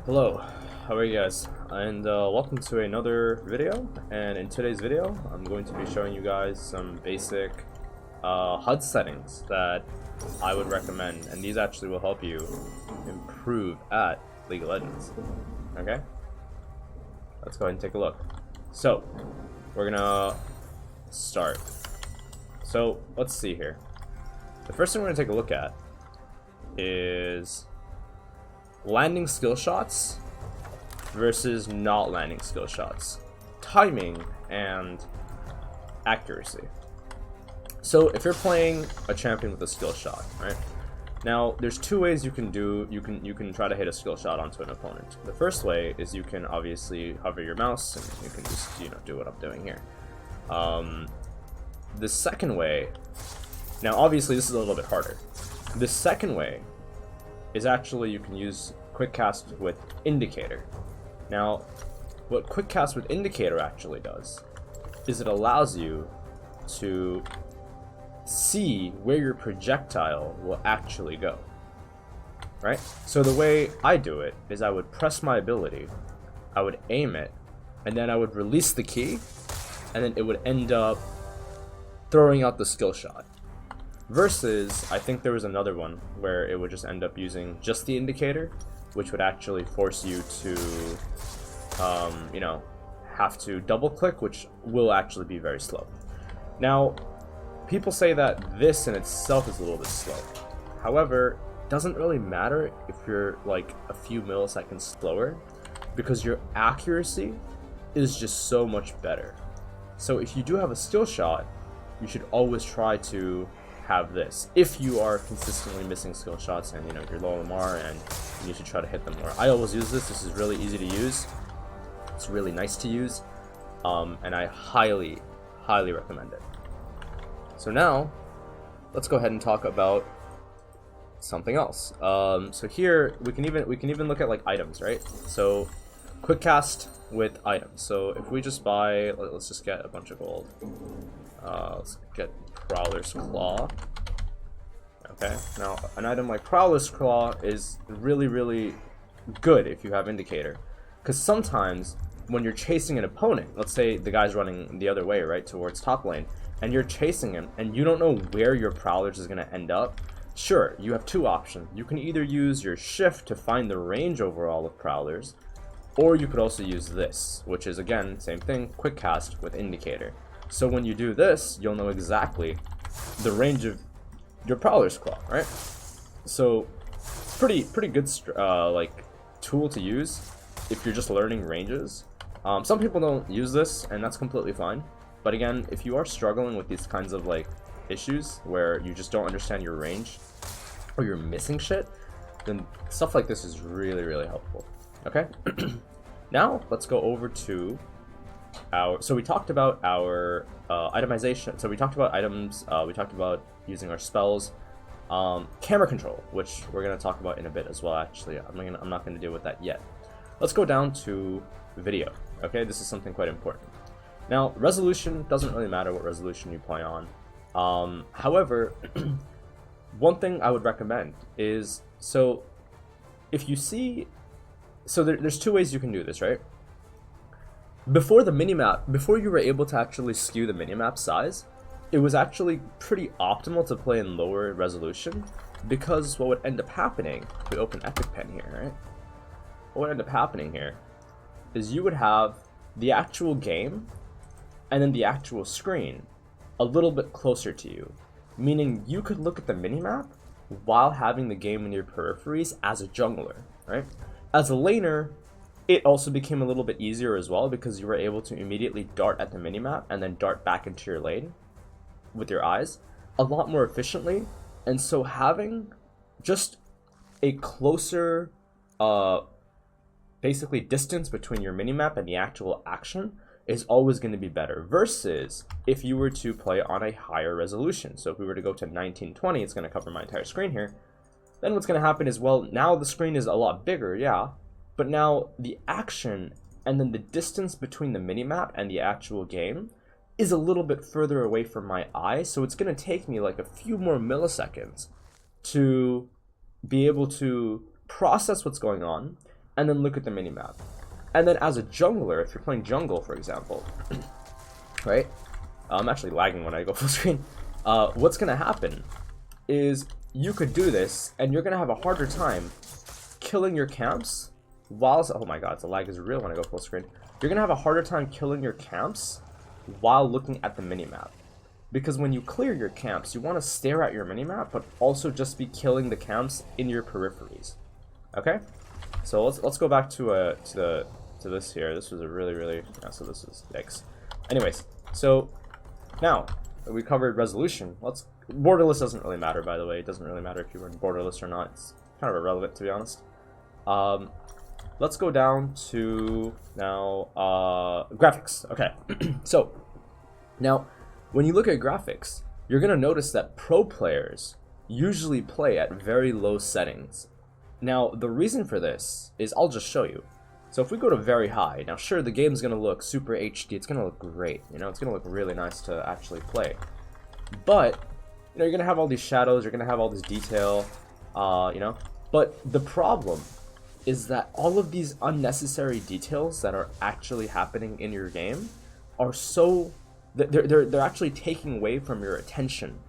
Hello, how are you guys? And welcome to another video. And in today's video, I'm going to be showing you guys some basic HUD settings that I would recommend, and these actually will help you improve at League of Legends. Okay? Let's go ahead and take a look. So, we're gonna start. So, let's see here. The first thing we're gonna take a look at is landing skill shots versus not landing skill shots, timing and accuracy. So if you're playing a champion with a skill shot, right? Now there's two ways you can try to hit a skill shot onto an opponent. The first way is you can obviously hover your mouse and you can just do what I'm doing here. The second way, now obviously this is a little bit harder. The second way is actually you can use quick cast with indicator. Now, what quick cast with indicator actually does is it allows you to see where your projectile will actually go. Right? So the way I do it is I would press my ability, I would aim it, and then I would release the key, and then it would end up throwing out the skill shot. Versus, I think there was another one where it would just end up using just the indicator, which would actually force you to, have to double click, which will actually be very slow. Now, people say that this in itself is a little bit slow. However, it doesn't really matter if you're like a few milliseconds slower, because your accuracy is just so much better. So if you do have a skill shot, you should always try to have this if you are consistently missing skill shots and you're low MR and you should try to hit them more. I always use this. This is really easy to use. It's really nice to use, and I highly recommend it. So now let's go ahead and talk about something else. So here we can even look at like items, right? So quick cast with items. So if we just buy, let's just get a bunch of gold. Let's get Prowler's Claw. Okay, now an item like Prowler's Claw is really good if you have indicator, because sometimes when you're chasing an opponent, let's say the guy's running the other way, right, towards top lane, and you're chasing him and you don't know where your Prowlers is going to end up. Sure, you have two options. You can either use your shift to find the range overall of Prowlers, or you could also use this, which is again same thing, quick cast with indicator. So when you do this, you'll know exactly the range of your Prowler's Claw, right? So pretty good like tool to use if you're just learning ranges. Some people don't use this, and that's completely fine. But again, if you are struggling with these kinds of like issues where you just don't understand your range or you're missing shit, then stuff like this is really helpful. Okay. Now let's go over to so we talked about our itemization. So we talked about items, we talked about using our spells, camera control, which we're going to talk about in a bit as well. Actually, I'm not going to deal with that yet. Let's go down to video. Okay, this is something quite important. Now, resolution doesn't really matter what resolution you play on. However, one thing I would recommend is, so if you see, so there's two ways you can do this, right? Before the minimap, before you were able to actually skew the minimap size, it was actually pretty optimal to play in lower resolution, because what would end up happening, if we open Epic Pen here, right? What would end up happening here is you would have the actual game and then the actual screen a little bit closer to you, meaning you could look at the minimap while having the game in your peripheries as a jungler, right? As a laner, it also became a little bit easier as well, because you were able to immediately dart at the minimap and then dart back into your lane with your eyes a lot more efficiently. And so having just a closer basically distance between your minimap and the actual action is always going to be better, versus if you were to play on a higher resolution. So if we were to go to 1920, it's going to cover my entire screen here. Then what's going to happen is, well, now the screen is a lot bigger, yeah, but now the action and then the distance between the minimap and the actual game is a little bit further away from my eye, so it's going to take me like a few more milliseconds to be able to process what's going on and then look at the minimap. And then as a jungler, if you're playing jungle, for example, right? I'm actually lagging when I go full screen. What's gonna happen is you could do this, and you're gonna have a harder time killing your camps while, oh my god, the lag is real when I go full screen. You're gonna have a harder time killing your camps while looking at the minimap. Because when you clear your camps, you want to stare at your minimap, but also just be killing the camps in your peripheries. Okay? So let's go back to this here. This was a really yeah, so this is yikes. Anyways, so now that we covered resolution, borderless doesn't really matter, by the way. It doesn't really matter if you were in borderless or not. It's kind of irrelevant, to be honest. Let's go down to now graphics. Okay. So now when you look at graphics, you're gonna notice that pro players usually play at very low settings. Now the reason for this is, I'll just show you. So if we go to very high, now sure, the game's gonna look super HD, it's gonna look great, you know, it's gonna look really nice to actually play. But, you know, you're gonna have all these shadows, you're gonna have all this detail, you know, but the problem is that all of these unnecessary details that are actually happening in your game are so, they're actually taking away from your attention,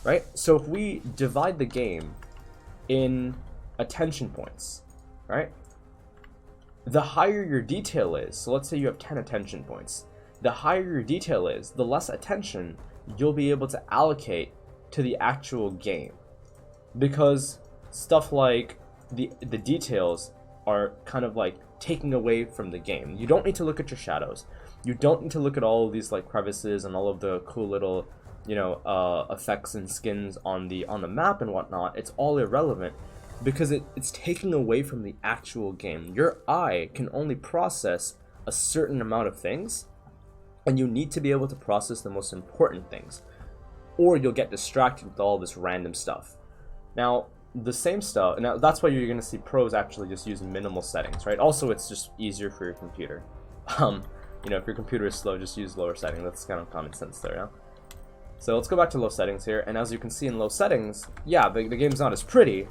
right? So if we divide the game in attention points, right? The higher your detail is, so let's say you have 10 attention points, the higher your detail is, the less attention you'll be able to allocate to the actual game. Because stuff like the details are kind of like taking away from the game. You don't need to look at your shadows. You don't need to look at all of these like crevices and all of the cool little, you know, effects and skins on the map and whatnot. It's all irrelevant because it's taking away from the actual game. Your eye can only process a certain amount of things, and you need to be able to process the most important things, or you'll get distracted with all this random stuff. Now, the same stuff, now that's why you're going to see pros actually just use minimal settings, right? Also, it's just easier for your computer. You know, if your computer is slow, just use lower settings. That's kind of common sense there, yeah? So let's go back to low settings here, and as you can see in low settings, yeah, the game's not as pretty,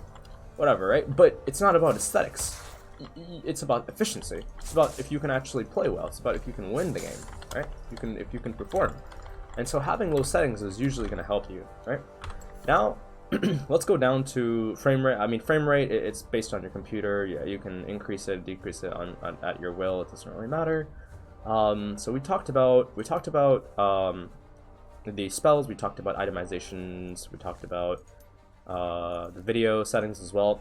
whatever, right? But it's not about aesthetics. It's about efficiency. It's about if you can actually play well. It's about if you can win the game, right? If you can perform. And so having low settings is usually going to help you, right? Now, let's go down to frame rate. I mean, frame rate, it's based on your computer. Yeah, you can increase it, decrease it at your will. It doesn't really matter. So we talked about the spells. We talked about itemizations. We talked about the video settings as well.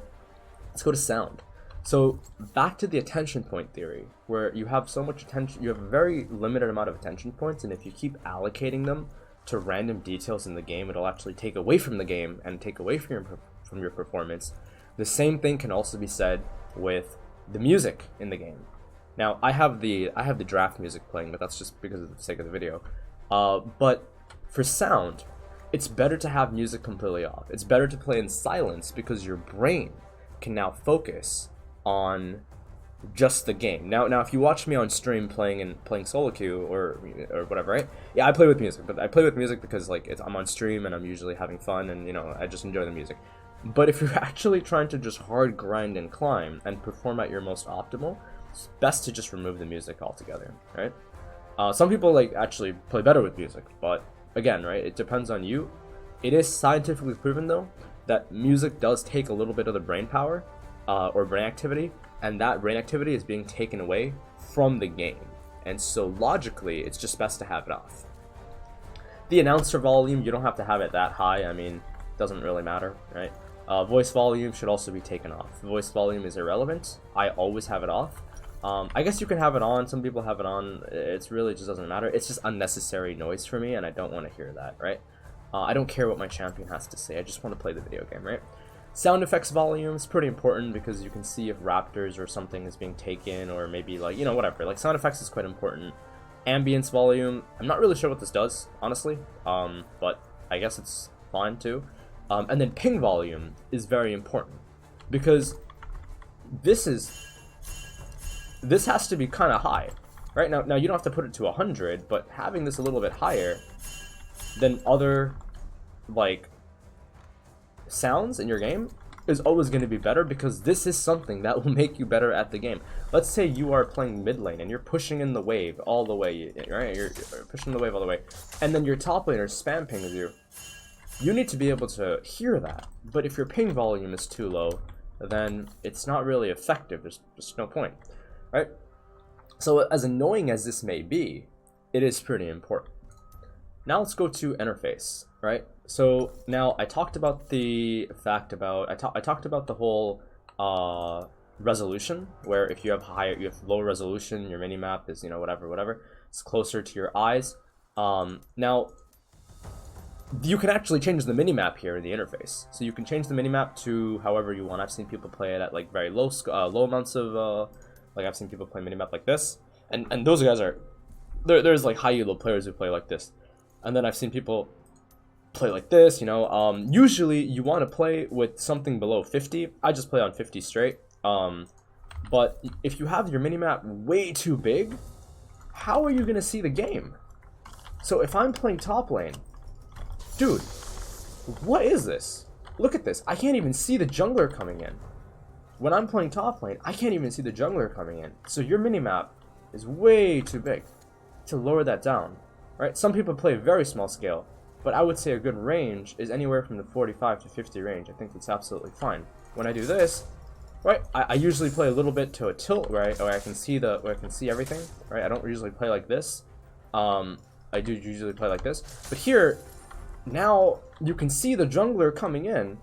Let's go to sound. So back to the attention point theory, where you have so much attention, you have a very limited amount of attention points, and if you keep allocating them to random details in the game, it'll actually take away from the game and take away from your performance. The same thing can also be said with the music in the game. Now I have the draft music playing, but that's just because of the sake of the video. But for sound, it's better to have music completely off. It's better to play in silence because your brain can now focus on just the game. Now if you watch me on stream playing solo queue or whatever, right? Yeah, I play with music, but I play with music because like I'm on stream and I'm usually having fun, and you know, I just enjoy the music. But if you're actually trying to just hard grind and climb and perform at your most optimal, it's best to just remove the music altogether, right? Some people like actually play better with music, but again, right, it depends on you. It is scientifically proven though that music does take a little bit of the brain power or brain activity, and that brain activity is being taken away from the game. And so logically, it's just best to have it off. The announcer volume, you don't have to have it that high. I mean, it doesn't really matter, right? Voice volume should also be taken off. Voice volume is irrelevant. I always have it off. I guess you can have it on. Some people have it on. It's really just doesn't matter. It's just unnecessary noise for me, and I don't want to hear that, right? I don't care what my champion has to say. I just want to play the video game, right? Sound effects volume is pretty important because you can see if raptors or something is being taken, or maybe like, you know, whatever. Like sound effects is quite important. Ambience volume, I'm not really sure what this does, honestly, but I guess it's fine too. And then ping volume is very important because this has to be kind of high, right? Now you don't have to put it to 100, but having this a little bit higher than other like sounds in your game is always going to be better, because this is something that will make you better at the game. Let's say you are playing mid lane and you're pushing in the wave all the way, right? You're pushing the wave all the way, and then your top laner spam pings you. You need to be able to hear that. But if your ping volume is too low, then it's not really effective. There's just no point, right? So as annoying as this may be, it is pretty important. Now let's go to interface, right? So now I talked about the fact about I talked about the whole resolution, where if you have low resolution, your minimap is, you know, whatever, it's closer to your eyes. Now you can actually change the minimap here in the interface. So you can change the minimap to however you want. I've seen people play it at like very low amounts of like I've seen people play minimap like this, and those guys are there's like high elo players who play like this, and then I've seen people play like this, you know. Usually you want to play with something below 50. I just play on 50 straight. But if you have your minimap way too big, how are you gonna see the game? So if I'm playing top lane, dude, what is this? Look at this. I can't even see the jungler coming in. When I'm playing top lane, I can't even see the jungler coming in. So your minimap is way too big. To lower that down, right? Some people play very small scale, but I would say a good range is anywhere from the 45 to 50 range. I think that's absolutely fine. When I do this, right, I usually play a little bit to a tilt, right, where I can see everything, right? I don't usually play like this. I do usually play like this, but here, now you can see the jungler coming in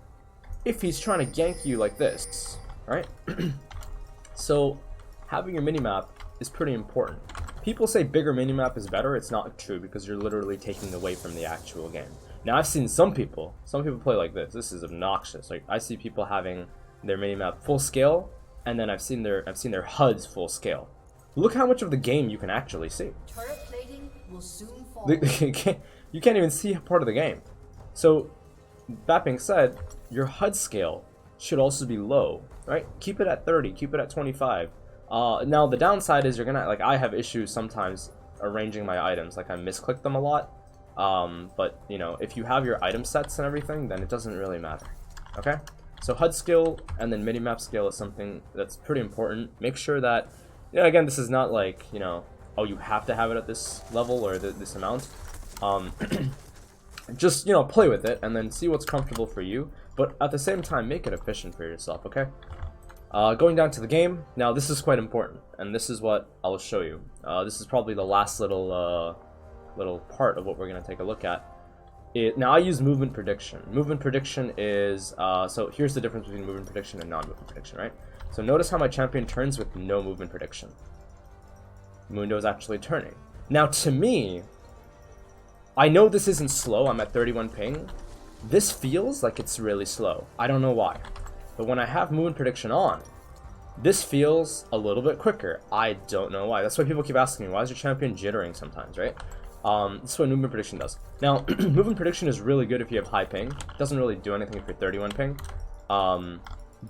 if he's trying to gank you like this, right? So having your minimap is pretty important. People say bigger minimap is better. It's not true, because you're literally taking away from the actual game. Now I've seen some people play like this. This is obnoxious. Like I see people having their minimap full scale, and then I've seen their HUDs full scale. Look how much of the game you can actually see. Turret plating will soon fall. You can't even see part of the game. So that being said, your HUD scale should also be low, right? Keep it at 30, keep it at 25. Now the downside is you're gonna, like, I have issues sometimes arranging my items, like I misclick them a lot. But you know, if you have your item sets and everything, then it doesn't really matter. Okay? So HUD scale and then minimap scale is something that's pretty important. Make sure that, you know, again, this is not like, you know, oh, you have to have it at this level or this amount. Just, you know, play with it and then see what's comfortable for you, but at the same time, make it efficient for yourself, okay? Going down to the game, now this is quite important, and this is what I'll show you. This is probably the last little part of what we're going to take a look at. Now I use movement prediction. Movement prediction is, so here's the difference between movement prediction and non-movement prediction, right? So notice how my champion turns with no movement prediction. Mundo is actually turning. Now to me, I know this isn't slow, I'm at 31 ping. This feels like it's really slow. I don't know why. But when I have movement prediction on, this feels a little bit quicker. I don't know why. That's why people keep asking me, why is your champion jittering sometimes, right? This is what movement prediction does. Now, movement prediction is really good if you have high ping. It doesn't really do anything if you're 31 ping.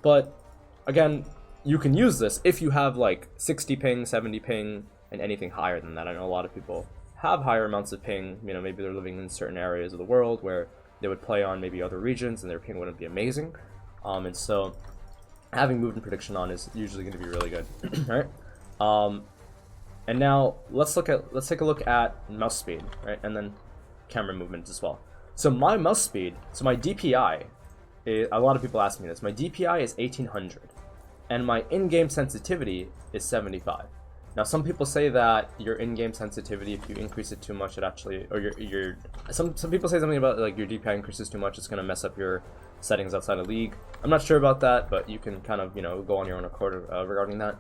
But again, you can use this if you have like 60 ping, 70 ping, and anything higher than that. I know a lot of people have higher amounts of ping. You know, maybe they're living in certain areas of the world where they would play on maybe other regions and their ping wouldn't be amazing. And so having movement prediction on is usually going to be really good. Right? And now let's take a look at mouse speed, right? And then camera movement as well. So my mouse speed, so my DPI, a lot of people ask me this. My DPI is 1800, and my in-game sensitivity is 75. Now some people say that your in-game sensitivity, if you increase it too much, it actually, or some people say something about like your DPI increases too much, it's gonna mess up your settings outside of League. I'm not sure about that, but you can kind of, you know, go on your own accord regarding that.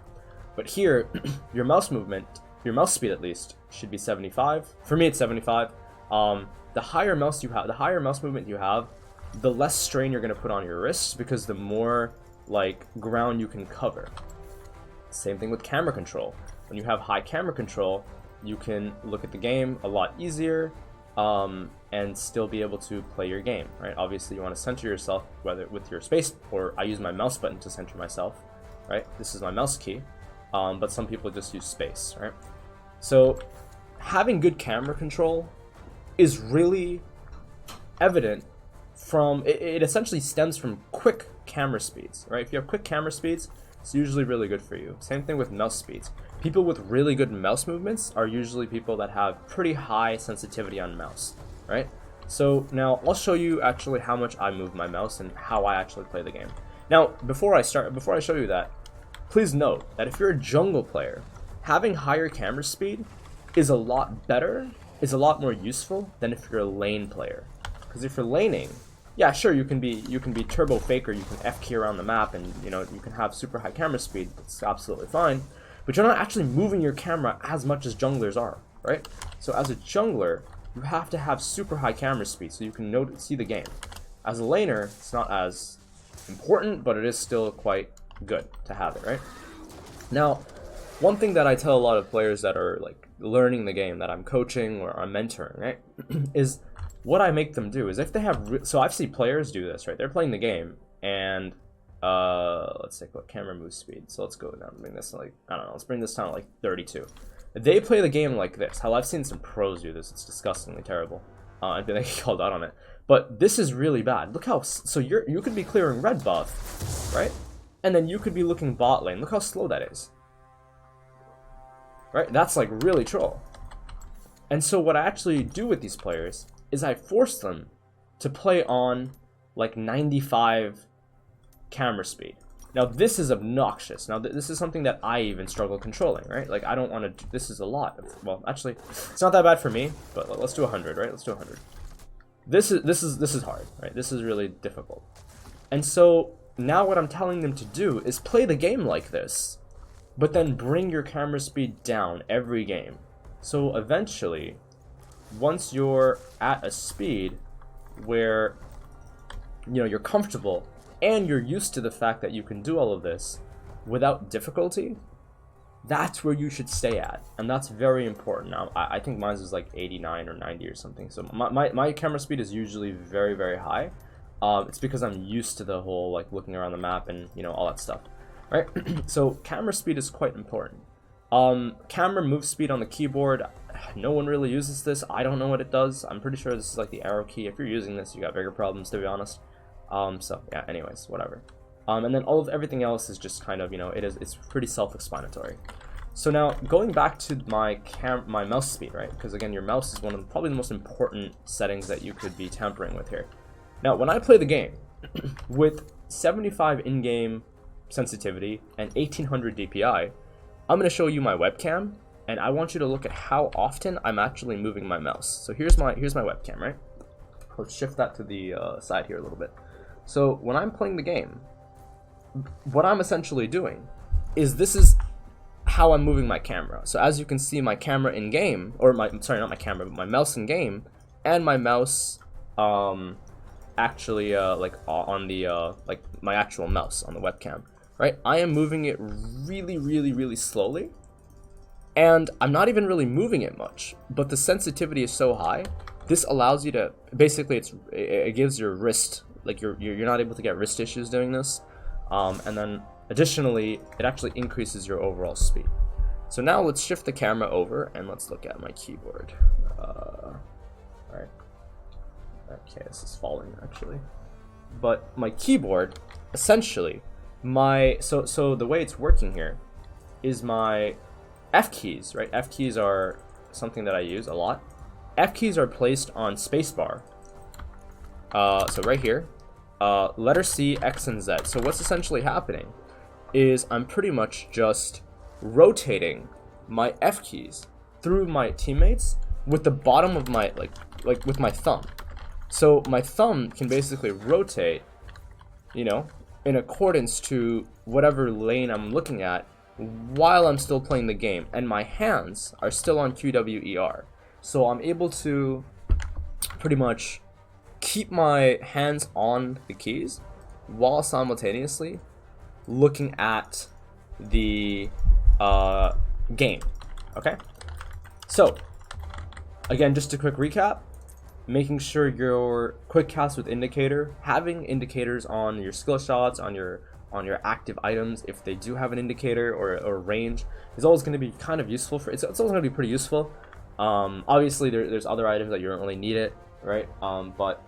But here, your mouse movement, your mouse speed at least, should be 75. For me, it's 75. The higher mouse you have, the higher mouse movement you have, the less strain you're gonna put on your wrists, because the more like ground you can cover. Same thing with camera control. When you have high camera control, you can look at the game a lot easier, and still be able to play your game, right? Obviously, you want to center yourself, whether with your space, or I use my mouse button to center myself, right? This is my mouse key, but some people just use space, right? So having good camera control is really evident from, it essentially stems from quick camera speeds, right? If you have quick camera speeds, it's usually really good for you. Same thing with mouse speeds. People with really good mouse movements are usually people that have pretty high sensitivity on mouse, right? So now I'll show you actually how much I move my mouse and how I actually play the game. Now, before I show you that, please note that if you're a jungle player, having higher camera speed is a lot better, is a lot more useful than if you're a lane player. Because if you're laning, yeah, sure, you can be turbo faker, you can F key around the map, and you know you can have super high camera speed. It's absolutely fine, but you're not actually moving your camera as much as junglers are, right? So as a jungler, you have to have super high camera speed so you can see the game. As a laner, it's not as important, but it is still quite good to have it, right? Now, one thing that I tell a lot of players that are like learning the game, that I'm coaching or I'm mentoring, right, is what I make them do is if they have so I've seen players do this, right? They're playing the game and let's take what camera move speed. So let's go down and bring this to like, I don't know, let's bring this down to like 32. They play the game like this. Hell, I've seen some pros do this. It's disgustingly terrible. And then they get called out on it. But this is really bad. Look how so you could be clearing red buff, right? And then you could be looking bot lane. Look how slow that is. Right? That's like really troll. And so what I actually do with these players is I force them to play on like 95 camera speed. Now this is obnoxious. Now this is something that I even struggle controlling, right? Like I don't want to. This is a lot. Well, actually, it's not that bad for me. But let's do 100, right? Let's do 100. This is hard, right? This is really difficult. And so now what I'm telling them to do is play the game like this, but then bring your camera speed down every game. So eventually, once you're at a speed where you're comfortable and you're used to the fact that you can do all of this without difficulty, that's where you should stay at, and that's very important. Now I think mine is like 89 or 90 or something, so my camera speed is usually very, very high. It's because I'm used to the whole like looking around the map and all that stuff, right? So camera speed is quite important. Camera move speed on the keyboard, no one really uses this. I don't know what it does. I'm pretty sure this is like the arrow key. If you're using this, you got bigger problems, to be honest. So yeah, anyways, whatever. And then everything else is just kind of, it's pretty self-explanatory. So now going back to my mouse speed, right? Because again, your mouse is one of probably the most important settings that you could be tampering with here. Now, when I play the game with 75 in-game sensitivity and 1800 DPI, I'm going to show you my webcam, and I want you to look at how often I'm actually moving my mouse. So here's my webcam, right? Let's shift that to the side here a little bit. So when I'm playing the game, what I'm essentially doing is this is how I'm moving my camera. So as you can see, my camera in game, or sorry, not my camera, but my mouse in game, and my mouse actually like on the like my actual mouse on the webcam, right? I am moving it really, really, really slowly, and I'm not even really moving it much, but the sensitivity is so high. This allows you to basically it gives your wrist, like you're not able to get wrist issues doing this. And then additionally, it actually increases your overall speed. So now let's shift the camera over and let's look at my keyboard. Right. Okay, this is falling actually. But my keyboard, essentially, so the way it's working here is my F keys, right? F keys are something that I use a lot. F keys are placed on spacebar. So right here. Letter C, X, and Z. So what's essentially happening is I'm pretty much just rotating my F keys through my teammates with the bottom of my like with my thumb. So my thumb can basically rotate, in accordance to whatever lane I'm looking at while I'm still playing the game, and my hands are still on QWER. So I'm able to pretty much keep my hands on the keys while simultaneously looking at the game. Okay, so again, just a quick recap: making sure your quick cast with indicator, having indicators on your skill shots, on your active items, if they do have an indicator or range, is always going to be kind of useful for. It's always going to be pretty useful. Obviously, there's other items that you don't really need it, right? But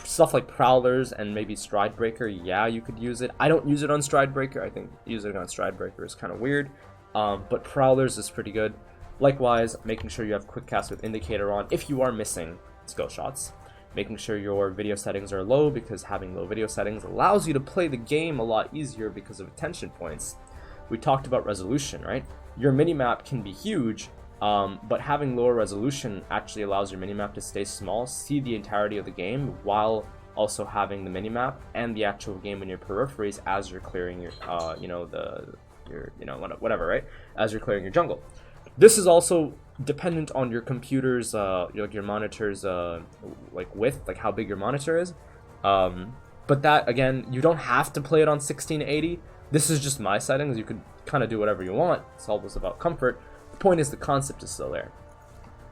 stuff like Prowlers and maybe Stride Breaker, yeah, you could use it. I don't use it on Stride Breaker. I think using it on Stride Breaker is kind of weird. But Prowlers is pretty good. Likewise, making sure you have Quick Cast with Indicator on if you are missing Skillshots. Making sure your video settings are low, because having low video settings allows you to play the game a lot easier because of attention points. We talked about resolution, right? Your minimap can be huge, but having lower resolution actually allows your minimap to stay small, see the entirety of the game, while also having the minimap and the actual game in your peripheries as you're clearing your, whatever, right? As you're clearing your jungle. This is also dependent on your computer's, your monitor's, width, like how big your monitor is. But that, again, you don't have to play it on 1680. This is just my settings. You could kind of do whatever you want. It's always about comfort. The point is the concept is still there,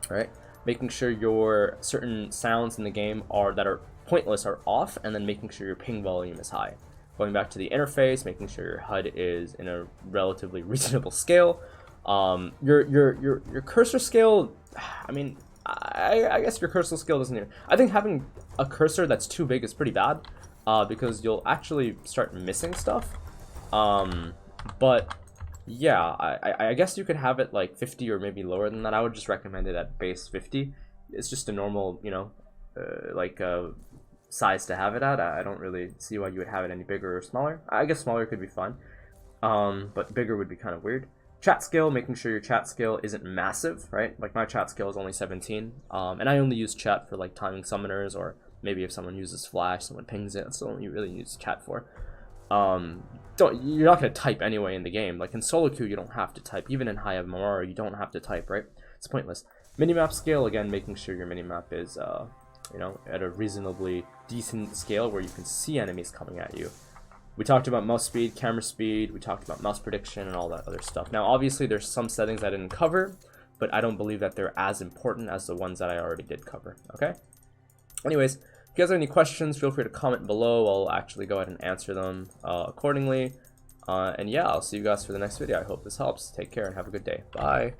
right? Making sure your certain sounds in the game that are pointless are off, and then making sure your ping volume is high. Going back to the interface, making sure your HUD is in a relatively reasonable scale. Your cursor scale, I mean, I guess your cursor scale doesn't even, I think having a cursor that's too big is pretty bad, because you'll actually start missing stuff. But yeah, I guess you could have it like 50 or maybe lower than that. I would just recommend it at base 50. It's just a normal, size to have it at. I don't really see why you would have it any bigger or smaller. I guess smaller could be fun, but bigger would be kind of weird. Chat scale, making sure your chat scale isn't massive, right? Like my chat scale is only 17, and I only use chat for like timing summoners, or maybe if someone uses flash, someone pings it. That's all you really use chat for. You're not going to type anyway in the game. Like in solo queue, you don't have to type. Even in high MMR, you don't have to type, right? It's pointless. Minimap scale, again, making sure your minimap is, at a reasonably decent scale where you can see enemies coming at you. We talked about mouse speed, camera speed, we talked about mouse prediction and all that other stuff. Now, obviously, there's some settings I didn't cover, but I don't believe that they're as important as the ones that I already did cover, okay? Anyways, if you guys have any questions, feel free to comment below. I'll actually go ahead and answer them accordingly. And yeah, I'll see you guys for the next video. I hope this helps. Take care and have a good day. Bye.